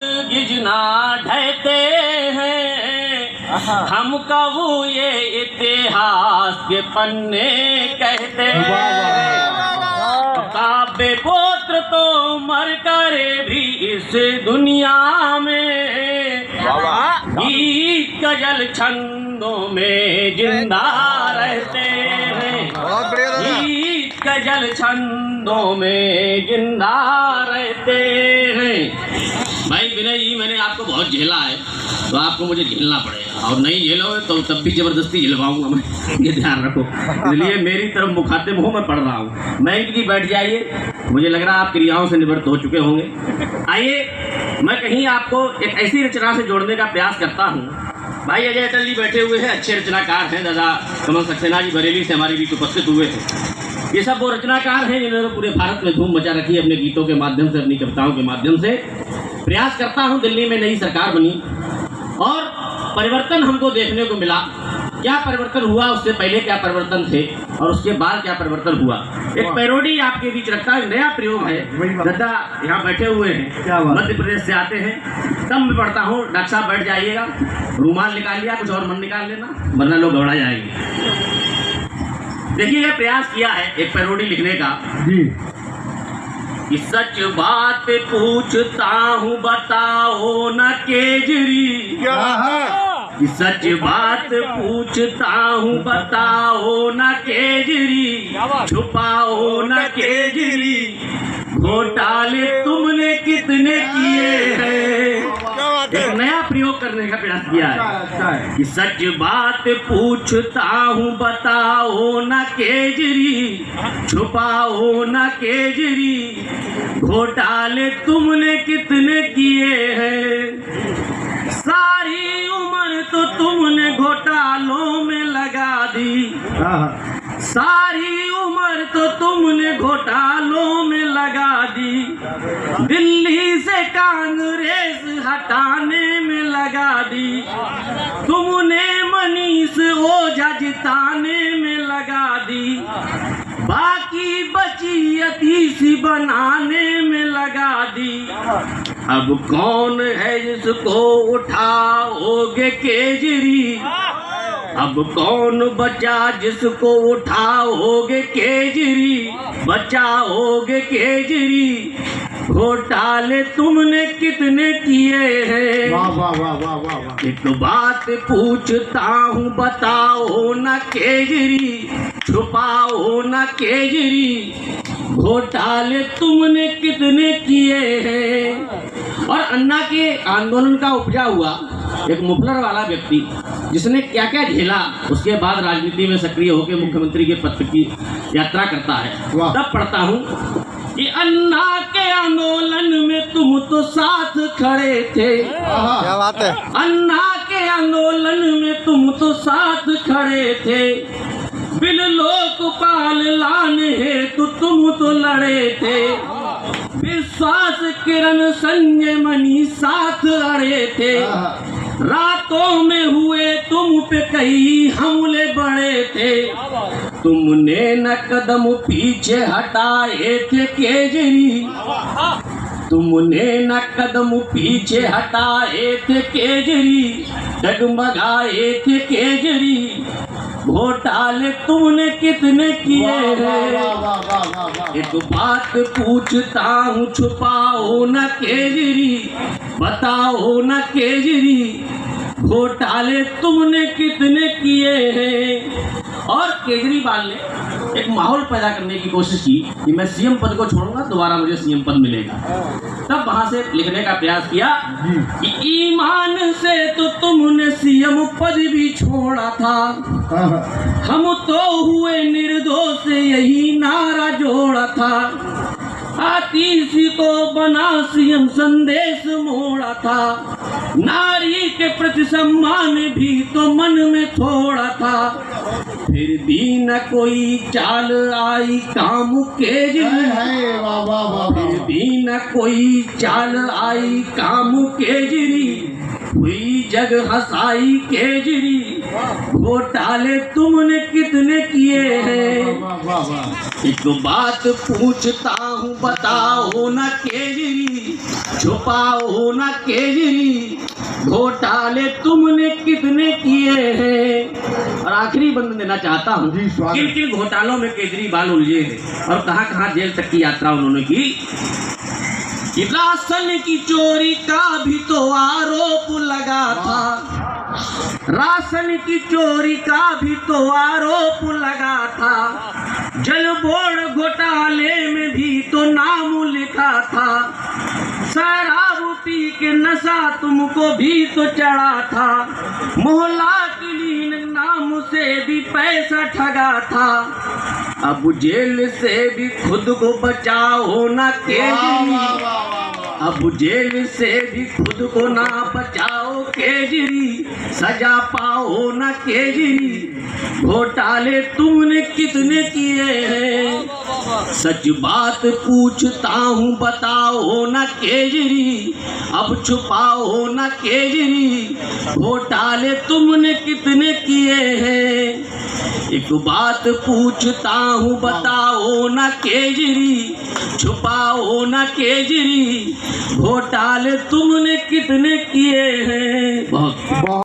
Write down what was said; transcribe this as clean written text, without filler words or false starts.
गिजना ढहते हैं हम कब ये इतिहास के पन्ने कहते हैं। काव्य पुत्र तो मर करे भी इस दुनिया में गीत गजल छंदों में जिंदा रहते हैं। गीत गजल छंदों में जिंदा रहते हैं। भाई विनय जी, मैंने आपको बहुत झेला है तो आपको मुझे झेलना पड़ेगा, और नहीं झेलोगे तो तब भी जबरदस्ती झेलवाऊंगा मैं, ये ध्यान रखो। इसलिए मेरी तरफ मुखातिब हो, मैं पढ़ रहा हूँ। मयंक जी बैठ जाइए, मुझे लग रहा है आप क्रियाओं से निवृत्त हो चुके होंगे। आइए मैं कहीं आपको एक ऐसी रचना से जोड़ने का प्रयास करता हूँ। भाई अजय अटल जी बैठे हुए हैं, अच्छे रचनाकार हैं। दादा कमल सक्सेना जी बरेली से हमारे बीच उपस्थित हुए हैं। ये सब वो रचनाकार हैं जिन्होंने पूरे भारत में धूम मचा रखी है अपने गीतों के माध्यम से, अपनी कविताओं के माध्यम से। प्रयास करता हूँ, दिल्ली में नई सरकार बनी और परिवर्तन हमको देखने को मिला। क्या परिवर्तन हुआ, उससे पहले क्या परिवर्तन थे और उसके बाद क्या परिवर्तन हुआ, एक पैरोडी आपके बीच रखता है। नया प्रयोग है। दादा यहाँ बैठे हुए हैं, मध्य प्रदेश से आते हैं। तब मैं पढ़ता हूँ। डॉक्टर साहब बैठ जाइएगा, रूमाल निकाल लिया, कुछ और मन निकाल लेना वरना लोग घबरा जाएंगे। देखिए ये प्रयास किया है एक पैरोडी लिखने का कि सच बात पूछता हूँ बताओ न केजरी, कि सच बात पूछता हूँ बताओ न केजरी, छुपाओ न केजरी, घोटाले तुमने कितने किए हैं। एक नया प्रयोग करने का प्रयास किया है कि सच बात पूछता हूँ बताओ न केजरी, छुपाओ न केजरी, घोटाले तुमने कितने किए हैं। सारी उम्र तो तुमने घोटालों में लगा दी, सारी उम्र तो तुमने घोटालों में लगा दी, दिल्ली से कांग्रेस हटाने में लगा दी, तुमने मनीष ओझा जिताने में लगा दी, बाकी बची अतीसी बनाने में लगा दी। अब कौन है जिसको उठाओगे केजरी, अब कौन बचा जिसको उठाओगे केजरी, बचाओगे केजरी, घोटाले तुमने कितने किए हैं। एक बात पूछता हूँ बताओ न केजरी, छुपाओ न केजरी, घोटाले तुमने कितने किए हैं। और अन्ना के आंदोलन का उपजा हुआ एक मुफलर वाला व्यक्ति जिसने क्या क्या झेला, उसके बाद राजनीति में सक्रिय होकर मुख्यमंत्री के पद की यात्रा करता है। तब पढ़ता हूँ कि अन्ना के आंदोलन में तुम तो साथ खड़े थे। क्या बात है। अन्ना के आंदोलन में तुम तो साथ खड़े थे, बिल लोकपाल लाने हेतु तुम तो लड़े थे, विश्वास किरण संजय मनी साथ अड़े थे, रातों में हुए तुम पे कई हमले बड़े थे, तुमने न कदम पीछे हटाए थे केजरी, तुमने न कदम पीछे हटाए थे केजरी, डगमगाए थे केजरी, घोटाले तुमने कितने किए हैं। एक बात पूछता हूँ छुपाओ न केजरी, बताओ न केजरी, घोटाले तुमने कितने किए हैं। और केजरीवाल ने एक माहौल पैदा करने की कोशिश की कि मैं सीएम पद को छोड़ूंगा, दोबारा मुझे सीएम पद मिलेगा। तब वहां से लिखने का प्रयास किया कि ईमान से तो तुमने सीएम पद भी छोड़ा था, हम तो हुए निर्दोष यही नारा जोड़ा था, आतिशी को बना सीएम संदेश मोड़ा था, नारी के प्रति सम्मान भी तो मन में थोड़ा था, फिर भी न कोई चाल आई काम केजरी, फिर भी न कोई चाल आई काम केजरी, हुई जग हंसाई केजरी, घोटाले तुमने कितने किए हैं। एक बात पूछता हूँ बताओ ना केजरी, छुपाओ ना केजरी, घोटाले तुमने कितने किए हैं। और आखिरी बंद देना चाहता हूँ, किन किन घोटालों में केजरीवाल उलझे हैं और कहाँ कहाँ जेल तक की यात्रा उन्होंने की। राशन की चोरी का भी तो आरोप लगा था, राशन की चोरी का भी तो आरोप लगा था, जल बोर्ड घोटाले में भी तो नाम लिखा था, शराब पी के नशा तुमको भी तो चढ़ा था, मोहल्ला क्लीन नाम से भी पैसा ठगा था। अब जेल से भी खुद को बचाओ ना केजरी, अब जेल से भी खुद को ना बचाओ केजरी, सजा पाओ ना केजरी, घोटाले तुमने कितने किए हैं। सच बात पूछता हूँ बताओ ना केजरी, अब छुपाओ ना केजरी, घोटाले तुमने कितने किए हैं। एक बात पूछता हूँ बताओ ना केजरी, छुपाओ ना केजरी, घोटाले तुमने कितने किए हैं। बहुत